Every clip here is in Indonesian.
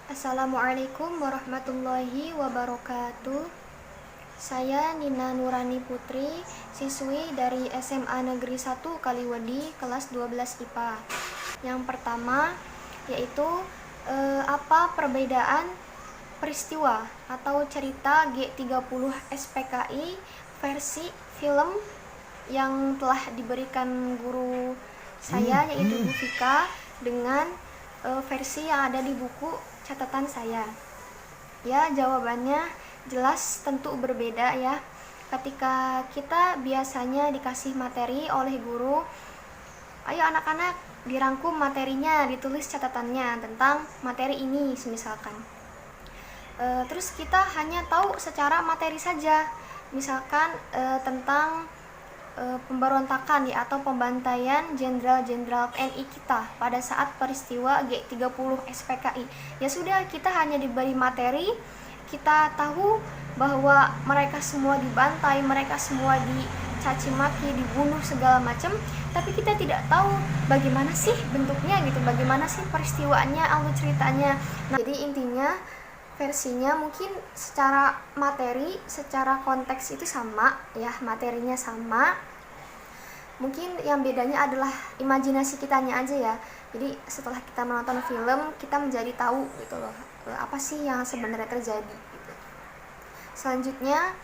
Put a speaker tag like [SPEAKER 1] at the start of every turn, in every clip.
[SPEAKER 1] Assalamualaikum warahmatullahi wabarakatuh. Saya Nina Nurani Putri, siswi dari SMA Negeri 1 Kaliwadi, kelas 12 IPA. Yang pertama yaitu apa perbedaan peristiwa atau cerita G30 SPKI versi film yang telah diberikan guru saya yaitu Bu Vika dengan versi yang ada di buku catatan saya. Ya, jawabannya jelas tentu berbeda ya. Ketika kita biasanya dikasih materi oleh guru, ayo anak-anak dirangkum materinya, ditulis catatannya tentang materi ini misalkan. Terus kita hanya tahu secara materi saja, misalkan tentang pemberontakan ya atau pembantaian jenderal-jenderal TNI kita pada saat peristiwa G30 SPKI. Ya sudah, kita hanya diberi materi, kita tahu bahwa mereka semua dibantai, mereka semua dicaci maki, dibunuh segala macam, tapi kita tidak tahu bagaimana sih bentuknya gitu, bagaimana sih peristiwanya, alur ceritanya. Nah, jadi intinya versinya mungkin secara materi, secara konteks itu sama ya, materinya sama. Mungkin yang bedanya adalah imajinasi kitanya aja ya. Jadi setelah kita menonton film, kita menjadi tahu gitu loh, apa sih yang sebenarnya terjadi gitu. Selanjutnya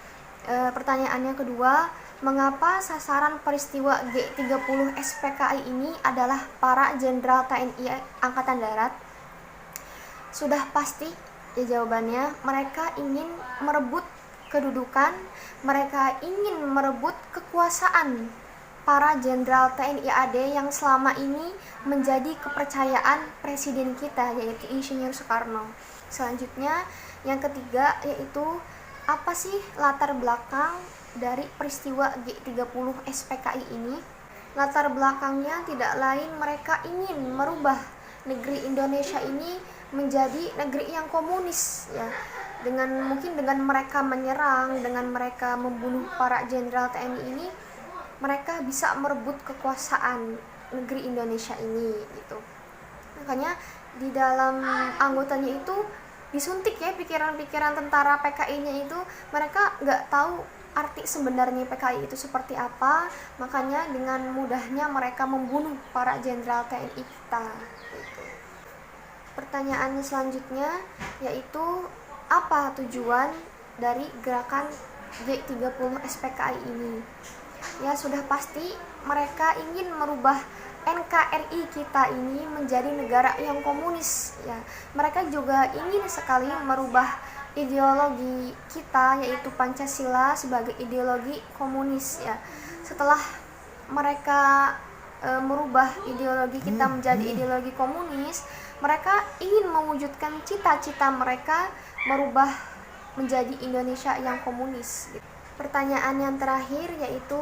[SPEAKER 1] pertanyaan yang kedua, mengapa sasaran peristiwa G30 SPKI ini adalah para jenderal TNI Angkatan Darat? Sudah pasti ya jawabannya, mereka ingin merebut kedudukan, mereka ingin merebut kekuasaan para jenderal TNI AD yang selama ini menjadi kepercayaan presiden kita, yaitu Insinyur Soekarno. Selanjutnya yang ketiga yaitu apa sih latar belakang dari peristiwa G30 SPKI ini? Latar belakangnya tidak lain, mereka ingin merubah negeri Indonesia ini menjadi negeri yang komunis ya. Mungkin dengan mereka menyerang, dengan mereka membunuh para jenderal TNI ini, mereka bisa merebut kekuasaan negeri Indonesia ini gitu. Makanya di dalam anggotanya itu disuntik ya pikiran-pikiran tentara PKI-nya itu, mereka nggak tahu arti sebenarnya PKI itu seperti apa, makanya dengan mudahnya mereka membunuh para jenderal TNI kita gitu. Pertanyaan selanjutnya yaitu apa tujuan dari gerakan G30 SPKI ini? Ya sudah pasti mereka ingin merubah NKRI kita ini menjadi negara yang komunis ya. Mereka juga ingin sekali merubah ideologi kita yaitu Pancasila sebagai ideologi komunis ya. Setelah mereka merubah ideologi kita menjadi ideologi komunis, mereka ingin mewujudkan cita-cita mereka merubah menjadi Indonesia yang komunis. Pertanyaan yang terakhir yaitu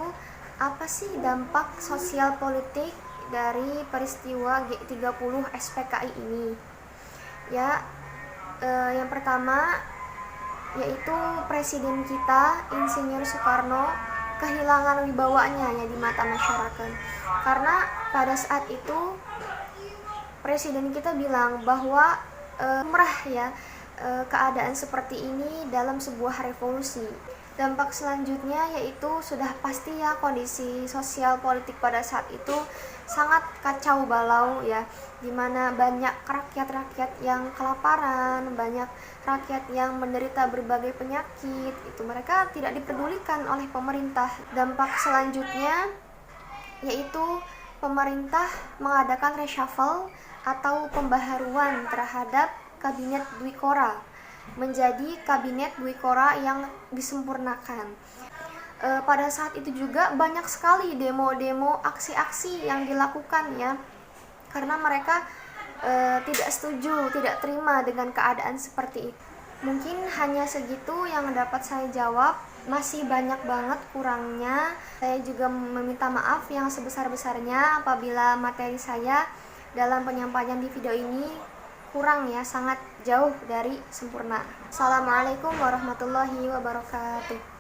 [SPEAKER 1] apa sih dampak sosial politik dari peristiwa G30 SPKI ini? Ya, yang pertama yaitu presiden kita Insinyur Soekarno kehilangan wibawanya ya di mata masyarakat. Karena pada saat itu presiden kita bilang bahwa lumrah ya keadaan seperti ini dalam sebuah revolusi. Dampak selanjutnya yaitu sudah pasti ya, kondisi sosial politik pada saat itu sangat kacau balau ya, dimana banyak rakyat-rakyat yang kelaparan, banyak rakyat yang menderita berbagai penyakit, itu mereka tidak dipedulikan oleh pemerintah. Dampak selanjutnya yaitu pemerintah mengadakan reshuffle atau pembaharuan terhadap kabinet Dwi Kora menjadi kabinet Dwi Kora yang disempurnakan. Pada saat itu juga banyak sekali demo-demo, aksi-aksi yang dilakukan ya, karena mereka tidak setuju, tidak terima dengan keadaan seperti itu. Mungkin hanya segitu yang dapat saya jawab, masih banyak banget kurangnya. Saya juga meminta maaf yang sebesar-besarnya apabila materi saya dalam penyampaian di video ini kurang ya, sangat jauh dari sempurna. Assalamualaikum warahmatullahi wabarakatuh.